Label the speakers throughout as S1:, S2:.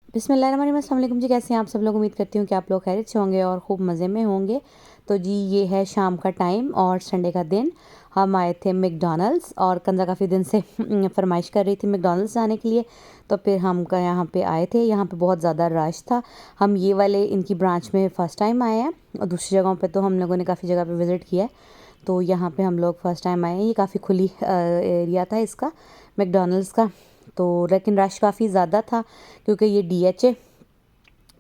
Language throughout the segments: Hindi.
S1: बिस्मिल्लाहिर्रहमानिर्रहीम, अस्सलाम वालेकुम जी। कैसे हैं आप सब लोग? उम्मीद करती हूँ कि आप लोग खैरियत से होंगे और खूब मज़े में होंगे। तो जी ये है शाम का टाइम और संडे का दिन। हम आए थे मैकडॉनल्ड्स और कंजा काफ़ी दिन से फरमाइश कर रही थी मैकडॉनल्ड्स जाने के लिए। तो फिर हम का यहाँ पे आए थे। यहाँ पे बहुत ज़्यादा रश था। हम ये वाले इनकी ब्रांच में फ़र्स्ट टाइम आए हैं और दूसरी जगहों पे तो हम लोगों ने काफ़ी जगह पे विज़िट किया है। तो यहाँ पे हम लोग फ़र्स्ट टाइम आए हैं। ये काफ़ी खुली एरिया था इसका, मैकडॉनल्ड्स का। तो लेकिन रश काफ़ी ज़्यादा था क्योंकि ये DHA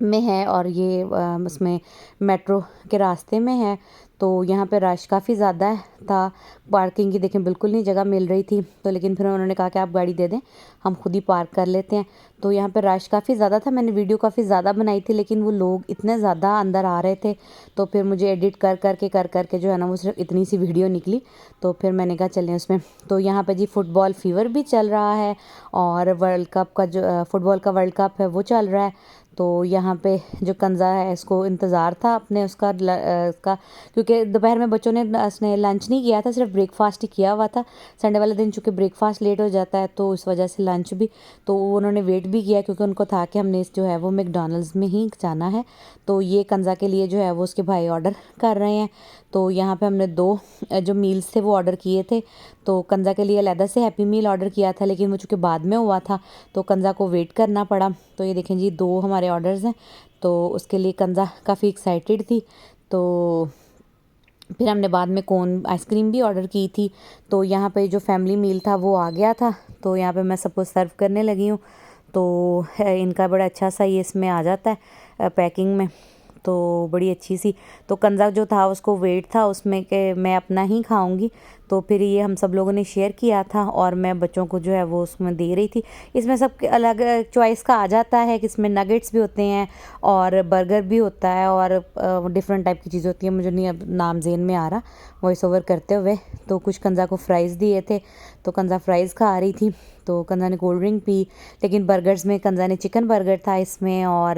S1: में है और ये उसमें मेट्रो के रास्ते में है। तो यहाँ पे रश काफ़ी ज़्यादा था। पार्किंग की देखें बिल्कुल नहीं जगह मिल रही थी। तो लेकिन फिर उन्होंने कहा कि आप गाड़ी दे दें, हम खुद ही पार्क कर लेते हैं। तो यहाँ पे रश काफ़ी ज़्यादा था। मैंने वीडियो काफ़ी ज़्यादा बनाई थी लेकिन वो लोग इतने ज़्यादा अंदर आ रहे थे तो फिर मुझे एडिट कर कर के जो है ना वो सिर्फ इतनी सी वीडियो निकली। तो फिर मैंने कहा चलें उसमें। तो यहाँ पे जी फुटबॉल फीवर भी चल रहा है और वर्ल्ड कप का जो फुटबॉल का वर्ल्ड कप है वो चल रहा है। तो यहाँ पे जो कंज़ा है इसको इंतज़ार था अपने उसका क्योंकि दोपहर में बच्चों ने उसने लंच नहीं किया था, सिर्फ ब्रेकफास्ट ही किया हुआ था। संडे वाले दिन चूँकि ब्रेकफास्ट लेट हो जाता है तो इस वजह से लंच भी तो उन्होंने वेट भी किया क्योंकि उनको था कि हमने इस जो है वो मैकडॉनल्ड्स में ही जाना है। तो ये कंज़ा के लिए जो है वो उसके भाई ऑर्डर कर रहे हैं। तो यहाँ पे हमने 2 जो मील्स थे वो ऑर्डर किए थे। तो कंज़ा के लिए अलहदा से हैप्पी मील ऑर्डर किया था लेकिन वो चूँकि बाद में हुआ था तो कंज़ा को वेट करना पड़ा। तो ये देखें जी 2 हमारे ऑर्डर्स हैं। तो उसके लिए कंज़ा काफ़ी एक्साइटेड थी। तो फिर हमने बाद में कोन आइसक्रीम भी ऑर्डर की थी। तो यहाँ पे जो फैमिली मील था वो आ गया था। तो यहाँ पे मैं सबको सर्व करने लगी हूँ। तो इनका बड़ा अच्छा सा ये इसमें आ जाता है पैकिंग में। तो बड़ी अच्छी सी। तो कंज़ा जो था उसको वेट था उसमें कि मैं अपना ही खाऊंगी। तो फिर ये हम सब लोगों ने शेयर किया था और मैं बच्चों को जो है वो उसमें दे रही थी। इसमें सब अलग चॉइस का आ जाता है कि इसमें नगेट्स भी होते हैं और बर्गर भी होता है और डिफरेंट टाइप की चीज़ें होती हैं। मुझे नहीं अब नाम ज़हन में आ रहा वॉइस ओवर करते हुए। तो कुछ कंज़ा को फ्राइज़ दिए थे तो कंज़ा फ्राइज़ खा रही थी। तो कंज़ा ने कोल्ड ड्रिंक पी। लेकिन बर्गर्स में कंज़ा ने चिकन बर्गर था इसमें और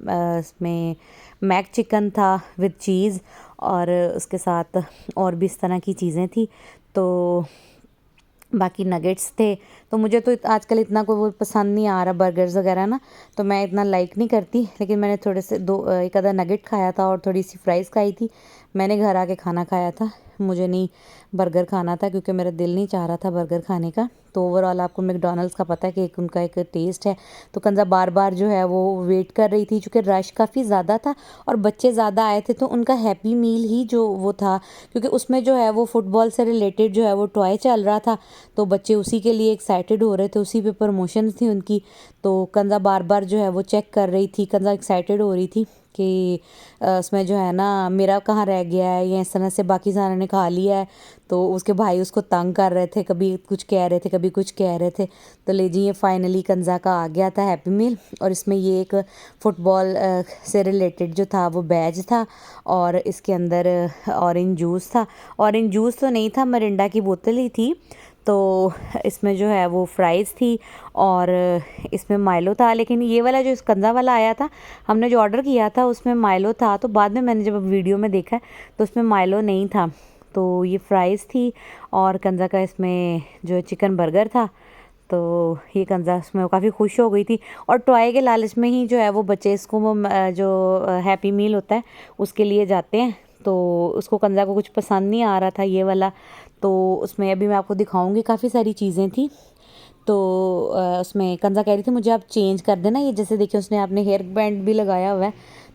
S1: इसमें मैक चिकन था विद चीज़ और उसके साथ और भी इस तरह की चीज़ें थी। तो बाकी नगेट्स थे। तो मुझे तो आजकल इतना कोई वो पसंद नहीं आ रहा बर्गर्स वगैरह ना, तो मैं इतना लाइक नहीं करती। लेकिन मैंने थोड़े से एक आधा नगेट खाया था और थोड़ी सी फ्राइज़ खाई थी। मैंने घर आके खाना खाया था, मुझे नहीं बर्गर खाना था क्योंकि मेरा दिल नहीं चाह रहा था बर्गर खाने का। तो ओवरऑल आपको मैकडॉनल्ड्स का पता है कि उनका एक टेस्ट है। तो कंज़ा बार बार जो है वो वेट कर रही थी चूँकि रश काफ़ी ज़्यादा था और बच्चे ज़्यादा आए थे तो उनका हैप्पी मील ही जो वो था क्योंकि उसमें जो है वो फुटबॉल से रिलेटेड जो है वो टॉय चल रहा था। तो बच्चे उसी के लिए एक्साइटेड हो रहे थे, उसी पे प्रमोशन थी उनकी। तो कंज़ा बार बार जो है वो चेक कर रही थी। कंज़ा एक्साइटेड हो रही थी कि उसमें जो है ना मेरा कहाँ रह गया है या इस तरह से बाकी सारे ने खा लिया है। तो उसके भाई उसको तंग कर रहे थे, कभी कुछ कह रहे थे कभी कुछ कह रहे थे। तो ले जी ये फाइनली कंज़ा का आ गया था हैप्पी मील और इसमें ये एक फ़ुटबॉल से रिलेटेड जो था वो बैज था और इसके अंदर ऑरेंज जूस था। ऑरेंज जूस तो नहीं था, मरिंडा की बोतल ही थी। तो इसमें जो है वो फ्राइज़ थी और इसमें माइलो था। लेकिन ये वाला जो कंज़ा वाला आया था हमने जो ऑर्डर किया था उसमें माइलो था। तो बाद में मैंने जब वीडियो में देखा तो उसमें माइलो नहीं था। तो ये फ्राइज़ थी और कंज़ा का इसमें जो चिकन बर्गर था। तो ये कंज़ा उसमें काफ़ी खुश हो गई थी और टॉय के लालच में ही जो है वो बच्चे इसको वो जो हैप्पी मील होता है उसके लिए जाते हैं। तो उसको कंज़ा को कुछ पसंद नहीं आ रहा था ये वाला। तो उसमें अभी मैं आपको दिखाऊंगी काफ़ी सारी चीज़ें थी। तो उसमें कंज़ा कह रही थी मुझे आप चेंज कर देना ये, जैसे देखिए उसने अपने हेयर बैंड भी लगाया हुआ है।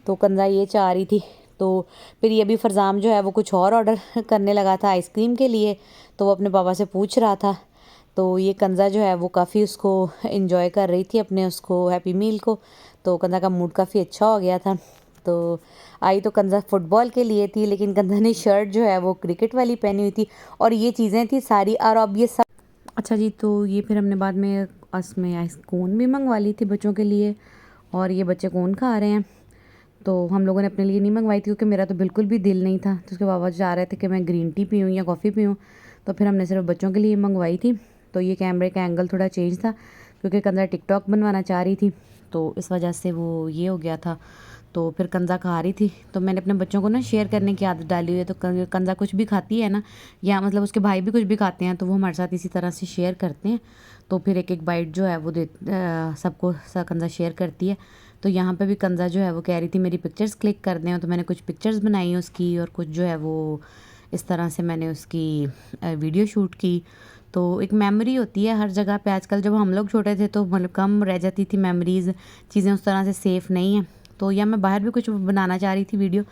S1: तो कंज़ा ये चाह रही थी। तो फिर ये भी फरजाम जो है वो कुछ और ऑर्डर करने लगा था आइसक्रीम के लिए। तो वो अपने पापा से पूछ रहा था। तो ये कंज़ा जो है वो काफ़ी उसको इन्जॉय कर रही थी अपने उसको हैप्पी मील को। तो कंज़ा का मूड काफ़ी अच्छा हो गया था। तो आई तो कंज़ा फुटबॉल के लिए थी लेकिन कंज़ा ने शर्ट जो है वो क्रिकेट वाली पहनी हुई थी और ये चीज़ें थी सारी। और अब ये सब अच्छा जी। तो ये फिर हमने बाद में उसमें आइस कोन भी मंगवा ली थी बच्चों के लिए और ये बच्चे कोन खा रहे हैं। तो हम लोगों ने अपने लिए नहीं मंगवाई थी क्योंकि मेरा तो बिल्कुल भी दिल नहीं था। तो उसके बाबा चाह रहे थे कि मैं ग्रीन टी पीऊँ या कॉफ़ी पीऊँ। तो फिर हमने सिर्फ बच्चों के लिए मंगवाई थी। तो ये कैमरे का एंगल थोड़ा चेंज था क्योंकि कंज़ा टिकटॉक बनवाना चाह रही थी तो इस वजह से वो ये हो गया था। तो फिर कंज़ा खा रही थी तो मैंने अपने बच्चों को ना शेयर करने की आदत डाली हुई है। तो कंज़ा कुछ भी खाती है ना या मतलब उसके भाई भी कुछ भी खाते हैं तो वो हमारे साथ इसी तरह से शेयर करते हैं। तो फिर एक एक बाइट जो है वो सबको कंज़ा शेयर करती है। तो यहाँ पे भी कंज़ा जो है वो कह रही थी मेरी पिक्चर्स क्लिक कर दें, तो मैंने कुछ पिक्चर्स बनाई उसकी और कुछ जो है वो इस तरह से मैंने उसकी वीडियो शूट की। तो एक मेमोरी होती है हर जगह पे। आजकल जब हम लोग छोटे थे तो मतलब कम रह जाती थी मेमोरीज़, चीज़ें उस तरह से सेफ़ नहीं हैं। तो या मैं बाहर भी कुछ बनाना चाह रही थी वीडियो,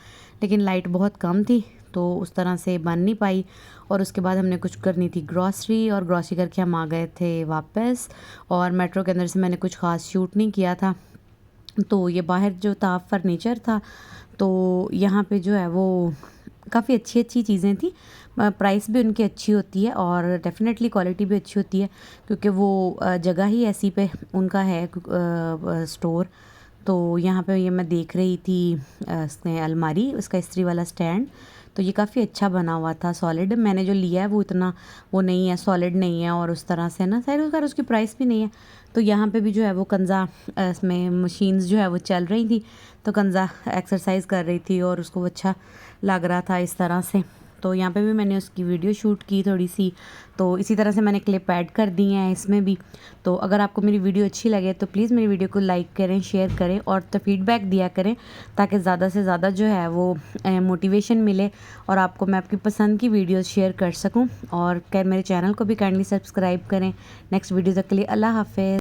S1: लेकिन लाइट बहुत कम थी तो उस तरह से बन नहीं पाई। और उसके बाद हमने कुछ करनी थी ग्रॉसरी, और ग्रॉसरी करके हम आ गए थे वापस। और मेट्रो के अंदर से मैंने कुछ ख़ास शूट नहीं किया था। तो ये बाहर जो था फर्नीचर था, तो यहाँ पे जो है वो काफ़ी अच्छी अच्छी चीज़ें थी। प्राइस भी उनकी अच्छी होती है और डेफ़िनेटली क्वालिटी भी अच्छी होती है, क्योंकि वो जगह ही ऐसी पे उनका है स्टोर। तो यहाँ पे ये मैं देख रही थी इसमें अलमारी, उसका इस्त्री वाला स्टैंड, तो ये काफ़ी अच्छा बना हुआ था सॉलिड। मैंने जो लिया है वो इतना वो नहीं है, सॉलिड नहीं है और उस तरह से ना शायद उसकी प्राइस भी नहीं है। तो यहाँ पे भी जो है वो कंज़ा इसमें मशीन्स जो है वो चल रही थी, तो कंज़ा एक्सरसाइज कर रही थी और उसको अच्छा लग रहा था इस तरह से। तो यहाँ पे भी मैंने उसकी वीडियो शूट की थोड़ी सी। तो इसी तरह से मैंने क्लिप ऐड कर दी हैं इसमें भी। तो अगर आपको मेरी वीडियो अच्छी लगे तो प्लीज़ मेरी वीडियो को लाइक करें, शेयर करें और तो फीडबैक दिया करें, ताकि ज़्यादा से ज़्यादा जो है वो मोटिवेशन मिले और आपको मैं आपकी पसंद की वीडियोस शेयर कर सकूं। और मेरे चैनल को भी काइंडली सब्सक्राइब करें। नेक्स्ट वीडियो तक के लिए अल्लाह हाफ़िज़।